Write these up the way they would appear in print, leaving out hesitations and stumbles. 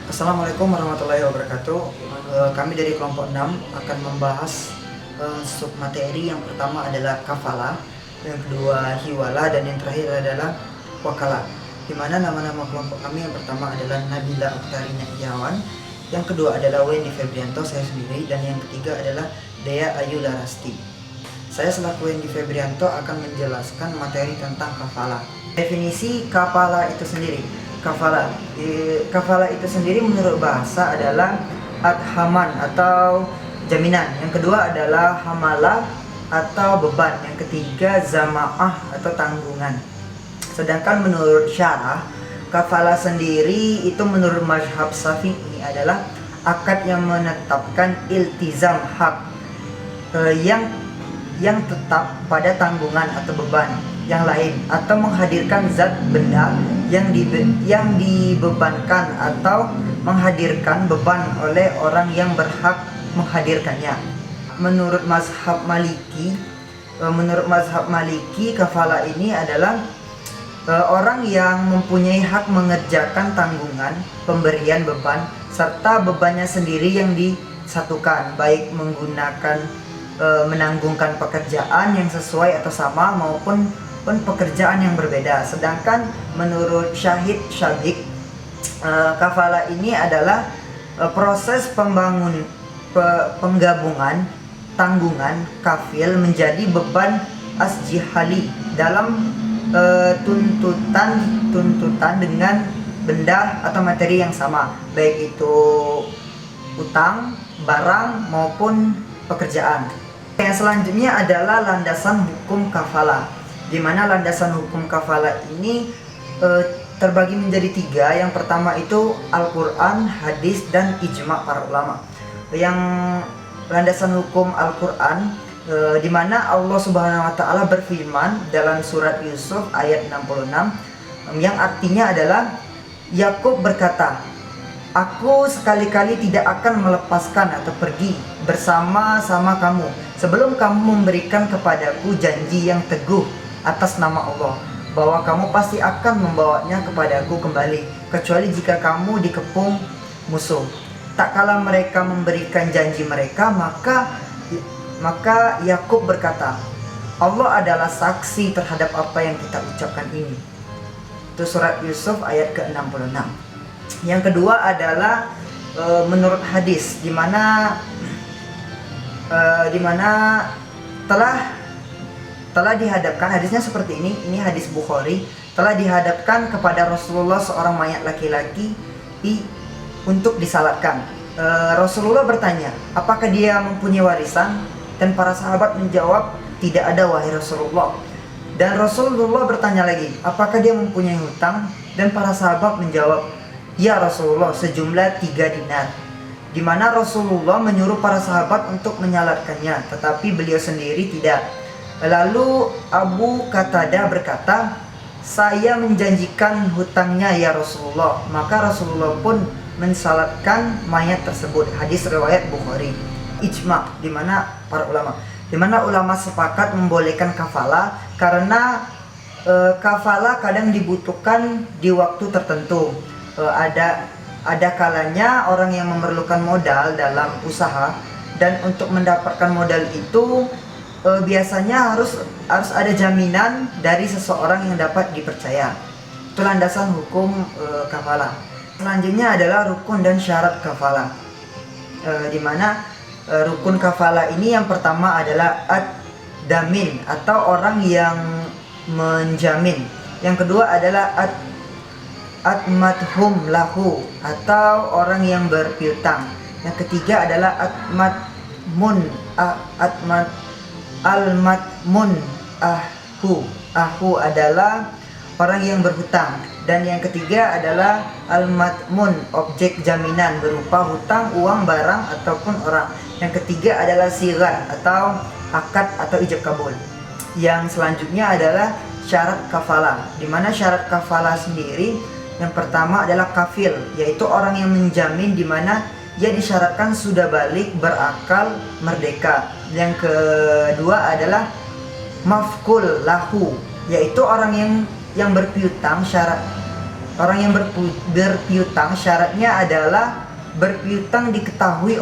Assalamualaikum warahmatullahi wabarakatuh. Kami dari kelompok 6 akan membahas sub materi. Yang pertama adalah kafala, yang kedua hiwala, dan yang terakhir adalah wakala. Di mana nama-nama kelompok kami yang pertama adalah Nabila Oktarina Iyawan, yang kedua adalah Wendy Febrianto, saya sendiri, dan yang ketiga adalah Dea Ayu Larasti. Saya selaku Wendy Febrianto akan menjelaskan materi tentang kafala. Definisi kafala itu sendiri. Kafala itu sendiri menurut bahasa adalah adhaman atau jaminan. Yang kedua adalah hamalah atau beban. Yang ketiga zamaah atau tanggungan. Sedangkan menurut syarah, kafala sendiri itu menurut mazhab Syafi'i adalah akad yang menetapkan iltizam hak yang tetap pada tanggungan atau beban yang lain, atau menghadirkan zat benda yang dibebankan atau menghadirkan beban oleh orang yang berhak menghadirkannya. Menurut mazhab Maliki, kafala ini adalah orang yang mempunyai hak mengerjakan tanggungan, pemberian beban, serta bebannya sendiri yang disatukan, baik menggunakan menanggungkan pekerjaan yang sesuai atau sama maupun pekerjaan yang berbeda. Sedangkan menurut Syahid Syabik, kafala ini adalah proses penggabungan tanggungan kafil menjadi beban asjihali dalam tuntutan dengan benda atau materi yang sama, baik itu utang, barang maupun pekerjaan. Yang selanjutnya adalah landasan hukum kafala, di mana landasan hukum kafala ini terbagi menjadi 3. Yang pertama itu Al-Quran, hadis, dan ijma' para ulama. Yang landasan hukum Al-Quran, di mana Allah Subhanahu wa Ta'ala berfirman dalam surat Yusuf ayat 66, yang artinya adalah Yakub berkata, "Aku sekali-kali tidak akan melepaskan atau pergi bersama-sama kamu sebelum kamu memberikan kepadaku janji yang teguh atas nama Allah, bahwa kamu pasti akan membawanya kepadaku kembali, kecuali jika kamu dikepung musuh." Tak kala mereka memberikan janji mereka, maka Yakub berkata, "Allah adalah saksi terhadap apa yang kita ucapkan ini." Itu surat Yusuf ayat ke-66. Yang kedua adalah menurut hadis, di mana telah dihadapkan, hadisnya seperti ini hadis Bukhari, telah dihadapkan kepada Rasulullah seorang mayat laki-laki untuk disalatkan. Rasulullah bertanya, apakah dia mempunyai warisan? Dan para sahabat menjawab, tidak ada wahai Rasulullah. Dan Rasulullah bertanya lagi, apakah dia mempunyai hutang? Dan para sahabat menjawab, ya Rasulullah, sejumlah 3 dinar. Di mana Rasulullah menyuruh para sahabat untuk menyalatkannya, tetapi beliau sendiri tidak. Lalu Abu Qatadah berkata, saya menjanjikan hutangnya ya Rasulullah. Maka Rasulullah pun mensalatkan mayat tersebut. Hadis riwayat Bukhari. Ijma', di mana para ulama sepakat membolehkan kafala karena kafala kadang dibutuhkan di waktu tertentu. Ada kalanya orang yang memerlukan modal dalam usaha, dan untuk mendapatkan modal itu biasanya harus ada jaminan dari seseorang yang dapat dipercaya. Itu landasan hukum kafala. Selanjutnya adalah rukun dan syarat kafala, di mana rukun kafala ini yang pertama adalah ad-damin atau orang yang menjamin. Yang kedua adalah ad-madhum lahu atau orang yang berpiutang. Yang ketiga adalah al-madmun ahu adalah orang yang berhutang. Dan yang ketiga adalah al-madmun, objek jaminan berupa hutang, uang, barang ataupun orang. Yang ketiga adalah sirat atau akad atau ijab kabul. Yang selanjutnya adalah syarat kafala, di mana syarat kafala sendiri yang pertama adalah kafil, yaitu orang yang menjamin, di mana ia disyaratkan sudah balik, berakal, merdeka. Yang kedua adalah mafkul lahu, yaitu orang yang berpiutang. Orang yang berpiutang syaratnya adalah berpiutang diketahui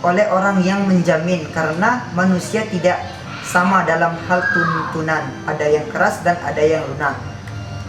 oleh orang yang menjamin, karena manusia tidak sama dalam hal tuntunan, ada yang keras dan ada yang lunak.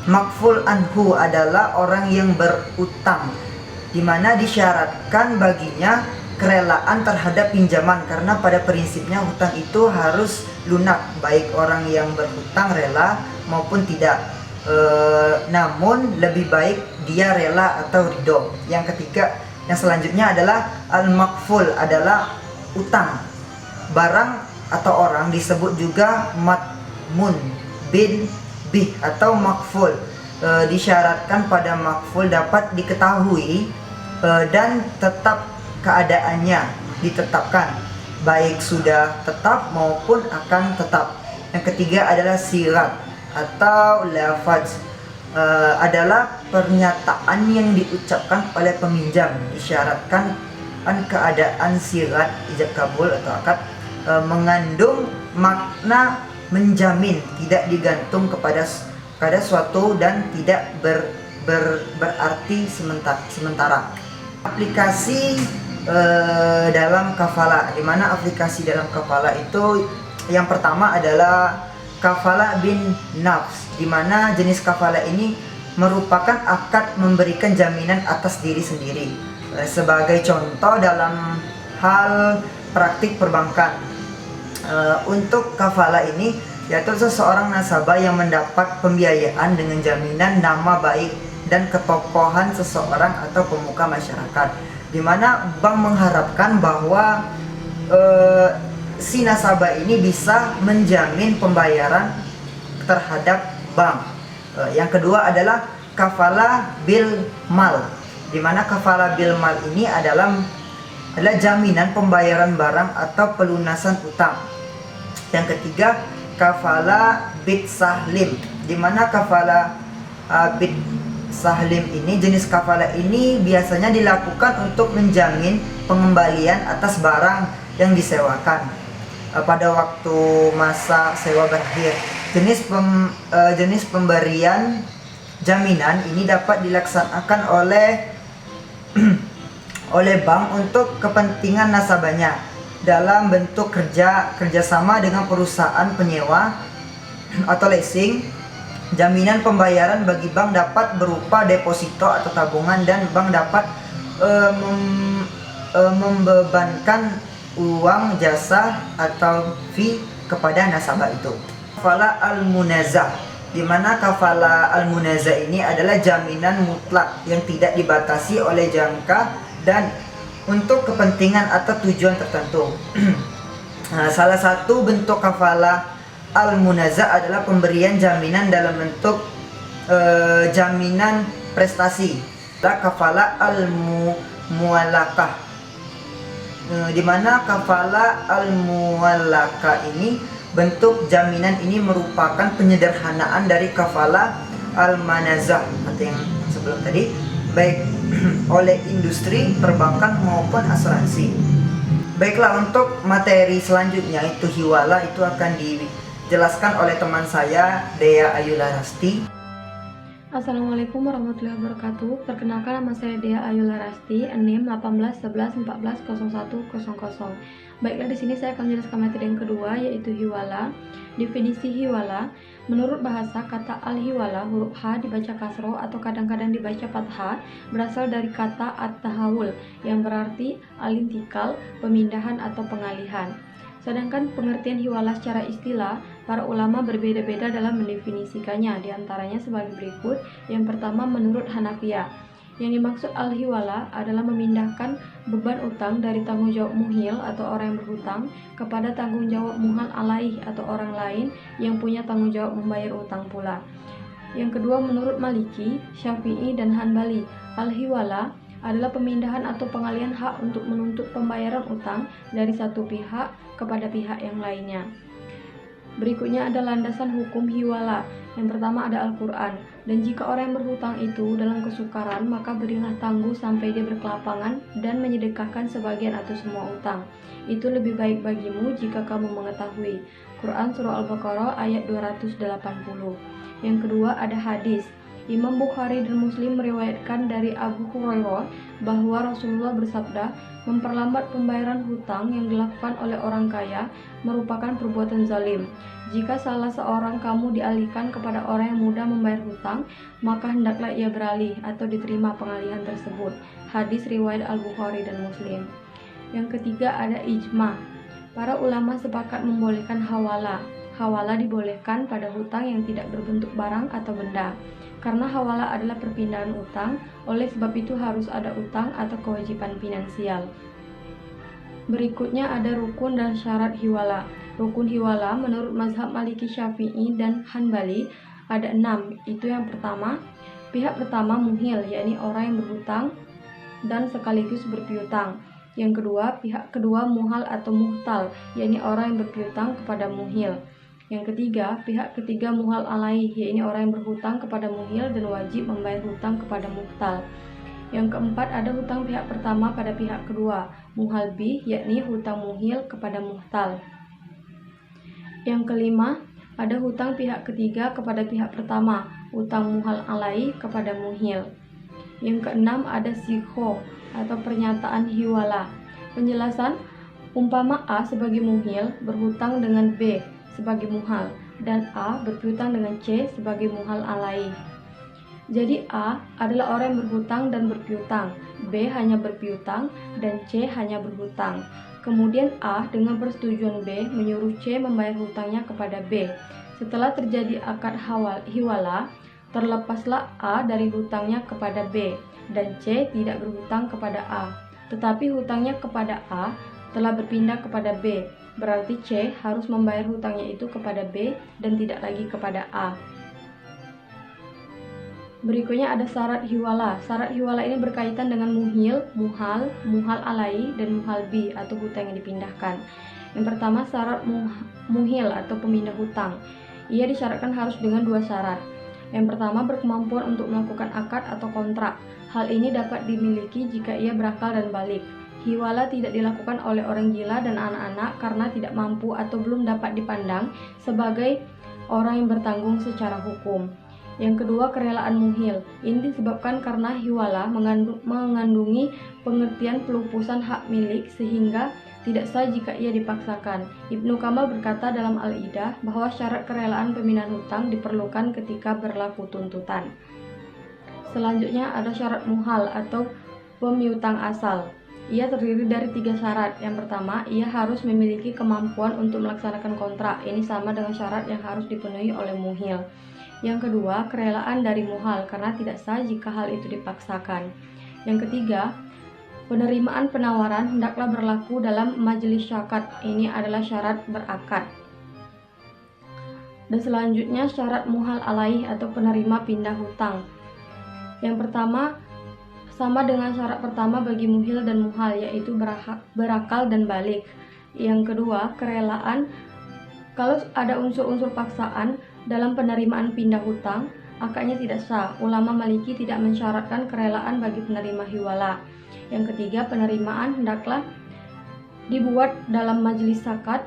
Makful anhu adalah orang yang berutang, di mana disyaratkan baginya kerelaan terhadap pinjaman, karena pada prinsipnya hutang itu harus lunak, baik orang yang berhutang rela maupun tidak. Namun lebih baik dia rela atau ridho. Yang ketiga, yang selanjutnya adalah al-makful, adalah utang. Barang atau orang disebut juga matmun bin bih atau makful. Disyaratkan pada makful dapat diketahui dan tetap keadaannya ditetapkan, baik sudah tetap maupun akan tetap. Yang ketiga adalah sirat atau lafaz, adalah pernyataan yang diucapkan oleh peminjam, disyaratkan keadaan sirat ijab kabul atau akad mengandung makna menjamin, tidak digantung kepada suatu dan tidak berarti sementara. Aplikasi dalam kafalah, di mana aplikasi dalam kafalah itu yang pertama adalah kafalah bin nafs, di mana jenis kafalah ini merupakan akad memberikan jaminan atas diri sendiri. Sebagai contoh dalam hal praktik perbankan, untuk kafalah ini yaitu seseorang nasabah yang mendapat pembiayaan dengan jaminan nama baik dan ketokohan seseorang atau pemuka masyarakat, di mana bank mengharapkan bahwa si nasabah ini bisa menjamin pembayaran terhadap bank. Yang kedua adalah kafalah bil mal, di mana kafalah bil mal ini adalah jaminan pembayaran barang atau pelunasan utang. Yang ketiga, kafalah bid sahlim, di mana kafalah bid sahlim ini, jenis kafalah ini biasanya dilakukan untuk menjamin pengembalian atas barang yang disewakan pada waktu masa sewa berakhir. Jenis pemberian jaminan ini dapat dilaksanakan oleh bank untuk kepentingan nasabahnya dalam bentuk kerjasama dengan perusahaan penyewa atau leasing. Jaminan pembayaran bagi bank dapat berupa deposito atau tabungan, dan bank dapat membebankan uang jasa atau fee kepada nasabah itu. Kafalah al-munazah, di mana kafalah al-munazah ini adalah jaminan mutlak yang tidak dibatasi oleh jangka dan untuk kepentingan atau tujuan tertentu. Salah satu bentuk kafalah al-munazah adalah pemberian jaminan dalam bentuk jaminan prestasi. Kafalah al-muallakah, di mana kafalah al-muallakah ini, bentuk jaminan ini merupakan penyederhanaan dari kafalah al-manazah atau yang sebelum tadi, baik oleh industri perbankan maupun asuransi. Baiklah, untuk materi selanjutnya itu hiwala, itu akan dijelaskan oleh teman saya Dea Ayu Larasti. Assalamualaikum warahmatullahi wabarakatuh. Perkenalkan, nama saya Dea Ayu Larasti, NIM 1811140100. Baiklah, di sini saya akan menjelaskan materi yang kedua, yaitu hiwala. Definisi hiwala: menurut bahasa, kata al-hiwala huruf H dibaca kasroh atau kadang-kadang dibaca fathah, berasal dari kata at-tahawul yang berarti alintikal, pemindahan atau pengalihan. Sedangkan pengertian hiwala secara istilah, para ulama berbeda-beda dalam mendefinisikannya, diantaranya sebagai berikut. Yang pertama, menurut Hanafiyah, yang dimaksud al-hiwala adalah memindahkan beban utang dari tanggung jawab muhil atau orang yang berhutang kepada tanggung jawab muhal alaih atau orang lain yang punya tanggung jawab membayar utang pula. Yang kedua, menurut Maliki, Syafi'i, dan Hanbali, al-hiwala adalah pemindahan atau pengalihan hak untuk menuntut pembayaran utang dari satu pihak kepada pihak yang lainnya. Berikutnya ada landasan hukum hiwala. Yang pertama ada Al-Quran. Dan jika orang yang berhutang itu dalam kesukaran, maka berilah tangguh sampai dia berkelapangan dan menyedekahkan sebagian atau semua utang. Itu lebih baik bagimu jika kamu mengetahui. Quran Surah Al-Baqarah ayat 280. Yang kedua ada hadis. Imam Bukhari dan Muslim meriwayatkan dari Abu Hurairah bahwa Rasulullah bersabda, memperlambat pembayaran hutang yang dilakukan oleh orang kaya merupakan perbuatan zalim. Jika salah seorang kamu dialihkan kepada orang yang mudah membayar hutang, maka hendaklah ia beralih atau diterima pengalihan tersebut. Hadis riwayat Al-Bukhari dan Muslim. Yang ketiga ada ijma. Para ulama sepakat membolehkan hawala. Hawala dibolehkan pada hutang yang tidak berbentuk barang atau benda. Karena hawala adalah perpindahan utang, oleh sebab itu harus ada utang atau kewajiban finansial. Berikutnya ada rukun dan syarat hiwala. Rukun hiwala menurut mazhab Maliki, Syafi'i, dan Hanbali ada 6. Itu yang pertama, pihak pertama muhil, yakni orang yang berhutang dan sekaligus berpiutang. Yang kedua, pihak kedua muhal atau muhtal, yakni orang yang berpiutang kepada muhil. Yang ketiga, pihak ketiga muhal alaih, yakni orang yang berhutang kepada muhil dan wajib membayar hutang kepada muhtal. Yang keempat, ada hutang pihak pertama pada pihak kedua, muhal bih, yakni hutang muhil kepada muhtal. Yang kelima, ada hutang pihak ketiga kepada pihak pertama, hutang muhal alaih kepada muhil. Yang keenam, ada sikho atau pernyataan hiwala. Penjelasan, umpama A sebagai muhil berhutang dengan B sebagai muhal, dan A berpiutang dengan C sebagai muhal alaih. Jadi A adalah orang yang berhutang dan berpiutang, B hanya berpiutang, dan C hanya berhutang. Kemudian A dengan persetujuan B menyuruh C membayar hutangnya kepada B. Setelah terjadi akad hiwala, terlepaslah A dari hutangnya kepada B, dan C tidak berhutang kepada A. Tetapi hutangnya kepada A telah berpindah kepada B. Berarti C harus membayar hutangnya itu kepada B dan tidak lagi kepada A. Berikutnya ada syarat hiwala. Syarat hiwala ini berkaitan dengan muhil, muhal, muhal alai, dan muhal bi atau hutang yang dipindahkan. Yang pertama, syarat muhil atau pemindah hutang. Ia disyaratkan harus dengan 2 syarat. Yang pertama, berkemampuan untuk melakukan akad atau kontrak. Hal ini dapat dimiliki jika ia berakal dan balik. Hiwala tidak dilakukan oleh orang gila dan anak-anak karena tidak mampu atau belum dapat dipandang sebagai orang yang bertanggung secara hukum. Yang kedua, kerelaan muhil. Ini disebabkan karena hiwala mengandungi pengertian pelupusan hak milik sehingga tidak sah jika ia dipaksakan. Ibnu Kamal berkata dalam Al-Idah bahwa syarat kerelaan pemindahan hutang diperlukan ketika berlaku tuntutan. Selanjutnya ada syarat muhal atau pemiutang asal. Ia terdiri dari 3 syarat. Yang pertama, ia harus memiliki kemampuan untuk melaksanakan kontrak. Ini sama dengan syarat yang harus dipenuhi oleh muhil. Yang kedua, kerelaan dari muhal karena tidak sah jika hal itu dipaksakan. Yang ketiga, penerimaan penawaran hendaklah berlaku dalam majelis syakat. Ini adalah syarat berakad. Dan selanjutnya syarat muhal alaih atau penerima pindah hutang. Yang pertama, sama dengan syarat pertama bagi muhil dan muhal, yaitu berakal dan balik. Yang kedua, kerelaan. Kalau ada unsur-unsur paksaan dalam penerimaan pindah hutang, akadnya tidak sah. Ulama Maliki tidak mensyaratkan kerelaan bagi penerima hiwala. Yang ketiga, penerimaan hendaklah dibuat dalam majelis zakat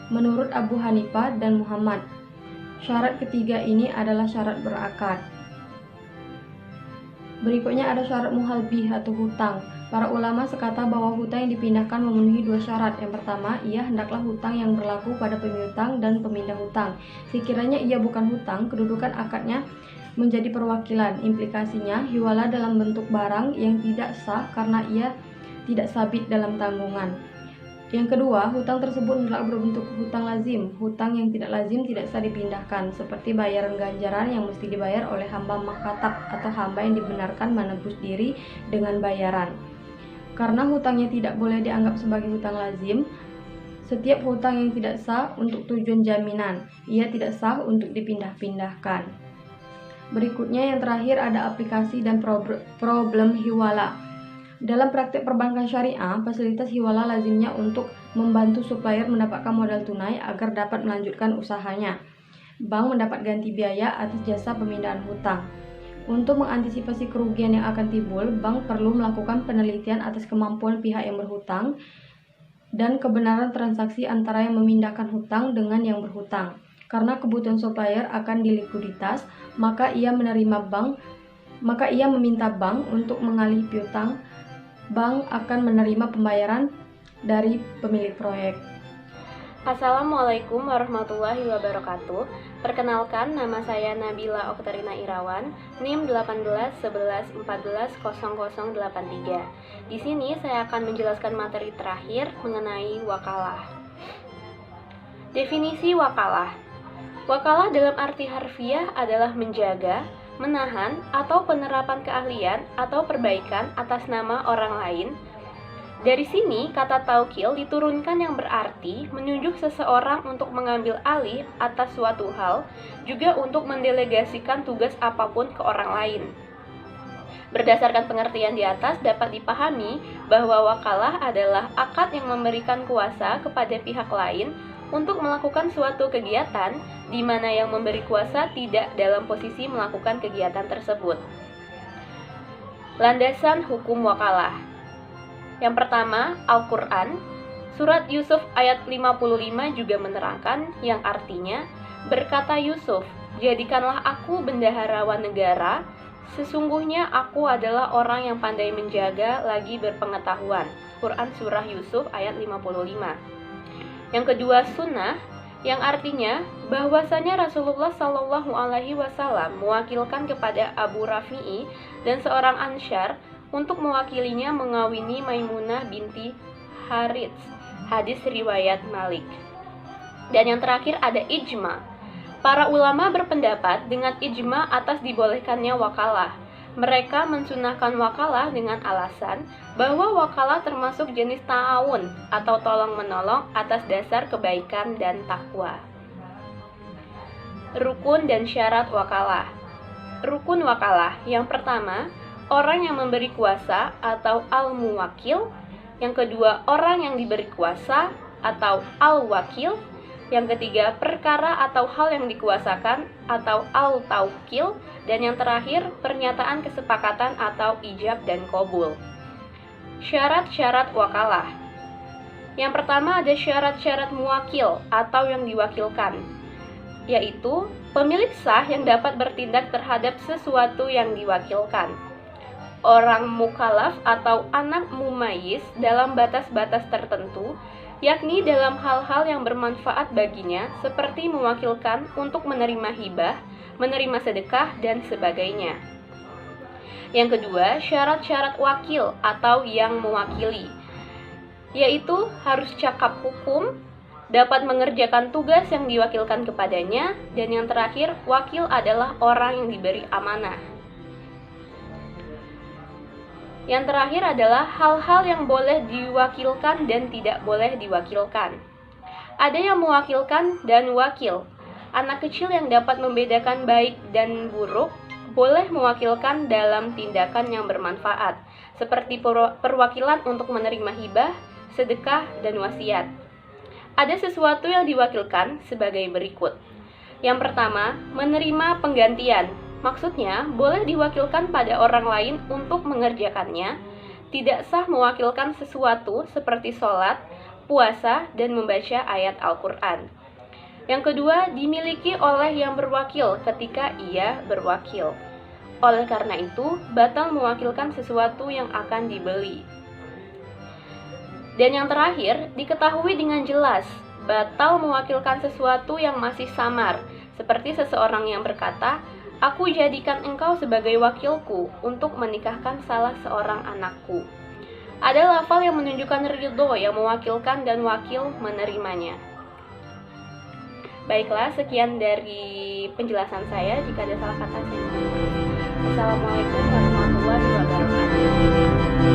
menurut Abu Hanifah dan Muhammad. Syarat ketiga ini adalah syarat berakad. Berikutnya ada syarat muhal bih atau hutang. Para ulama sekata bahwa hutang yang dipindahkan memenuhi 2 syarat. Yang pertama, ia hendaklah hutang yang berlaku pada pemiutang dan pemindah hutang. Sekiranya ia bukan hutang, kedudukan akadnya menjadi perwakilan. Implikasinya, hiwala dalam bentuk barang yang tidak sah karena ia tidak sabit dalam tanggungan. Yang kedua, hutang tersebut adalah berbentuk hutang lazim. Hutang yang tidak lazim tidak sah dipindahkan, seperti bayaran ganjaran yang mesti dibayar oleh hamba makatab atau hamba yang dibenarkan menebus diri dengan bayaran. Karena hutangnya tidak boleh dianggap sebagai hutang lazim, setiap hutang yang tidak sah untuk tujuan jaminan, ia tidak sah untuk dipindah-pindahkan. Berikutnya yang terakhir ada aplikasi dan problem hiwala. Dalam praktik perbankan syariah, fasilitas hiwala lazimnya untuk membantu supplier mendapatkan modal tunai agar dapat melanjutkan usahanya. Bank mendapat ganti biaya atas jasa pemindahan hutang. Untuk mengantisipasi kerugian yang akan timbul, bank perlu melakukan penelitian atas kemampuan pihak yang berhutang dan kebenaran transaksi antara yang memindahkan hutang dengan yang berhutang. karena kebutuhan supplier akan dilikuiditas, maka ia meminta bank untuk mengalih piutang. Bank akan menerima pembayaran dari pemilik proyek. Assalamualaikum warahmatullahi wabarakatuh. Perkenalkan, nama saya Nabila Oktarina Irawan, NIM 1811140083. Di sini saya akan menjelaskan materi terakhir mengenai wakalah. Definisi wakalah. Wakalah dalam arti harfiah adalah menjaga, menahan, atau penerapan keahlian atau perbaikan atas nama orang lain. Dari sini, kata taukil diturunkan yang berarti menunjuk seseorang untuk mengambil alih atas suatu hal, juga untuk mendelegasikan tugas apapun ke orang lain. Berdasarkan pengertian di atas, dapat dipahami bahwa wakalah adalah akad yang memberikan kuasa kepada pihak lain untuk melakukan suatu kegiatan di mana yang memberi kuasa tidak dalam posisi melakukan kegiatan tersebut. Landasan hukum wakalah. Yang pertama, Al-Quran. Surat Yusuf ayat 55 juga menerangkan yang artinya, berkata Yusuf, jadikanlah aku bendaharawan negara, sesungguhnya aku adalah orang yang pandai menjaga lagi berpengetahuan. Quran Surah Yusuf ayat 55. Yang kedua, sunnah, yang artinya bahwasanya Rasulullah Shallallahu Alaihi Wasallam mewakilkan kepada Abu Rafi'i dan seorang Ansyar untuk mewakilinya mengawini Maimunah binti Harits, hadis riwayat Malik. Dan yang terakhir ada ijma. Para ulama berpendapat dengan ijma atas dibolehkannya wakalah. Mereka mensunahkan wakalah dengan alasan bahwa wakalah termasuk jenis ta'awun atau tolong-menolong atas dasar kebaikan dan takwa. Rukun dan syarat wakalah. Rukun wakalah yang pertama, orang yang memberi kuasa atau al-muwakil. Yang kedua, orang yang diberi kuasa atau al-wakil. Yang ketiga, perkara atau hal yang dikuasakan atau al-taukil. Dan yang terakhir, pernyataan kesepakatan atau ijab dan qabul. Syarat-syarat wakalah. Yang pertama ada syarat-syarat muwakil atau yang diwakilkan, yaitu pemilik sah yang dapat bertindak terhadap sesuatu yang diwakilkan. Orang mukallaf atau anak mumayyiz dalam batas-batas tertentu, yakni dalam hal-hal yang bermanfaat baginya seperti mewakilkan untuk menerima hibah, menerima sedekah, dan sebagainya. Yang kedua, syarat-syarat wakil atau yang mewakili, yaitu harus cakap hukum, dapat mengerjakan tugas yang diwakilkan kepadanya, dan yang terakhir, wakil adalah orang yang diberi amanah. Yang terakhir adalah hal-hal yang boleh diwakilkan dan tidak boleh diwakilkan. Ada yang mewakilkan dan wakil. Anak kecil yang dapat membedakan baik dan buruk boleh mewakilkan dalam tindakan yang bermanfaat, seperti perwakilan untuk menerima hibah, sedekah, dan wasiat. Ada sesuatu yang diwakilkan sebagai berikut. Yang pertama, menerima penggantian. Maksudnya, boleh diwakilkan pada orang lain untuk mengerjakannya. Tidak sah mewakilkan sesuatu seperti sholat, puasa, dan membaca ayat Al-Quran. Yang kedua, dimiliki oleh yang berwakil ketika ia berwakil. Oleh karena itu, batal mewakilkan sesuatu yang akan dibeli. Dan yang terakhir, diketahui dengan jelas, batal mewakilkan sesuatu yang masih samar, seperti seseorang yang berkata, aku jadikan engkau sebagai wakilku untuk menikahkan salah seorang anakku. Ada lafal yang menunjukkan ridho yang mewakilkan dan wakil menerimanya. Baiklah, sekian dari penjelasan saya. Jika ada salah kata, saya mohon maaf. Assalamualaikum warahmatullahi wabarakatuh.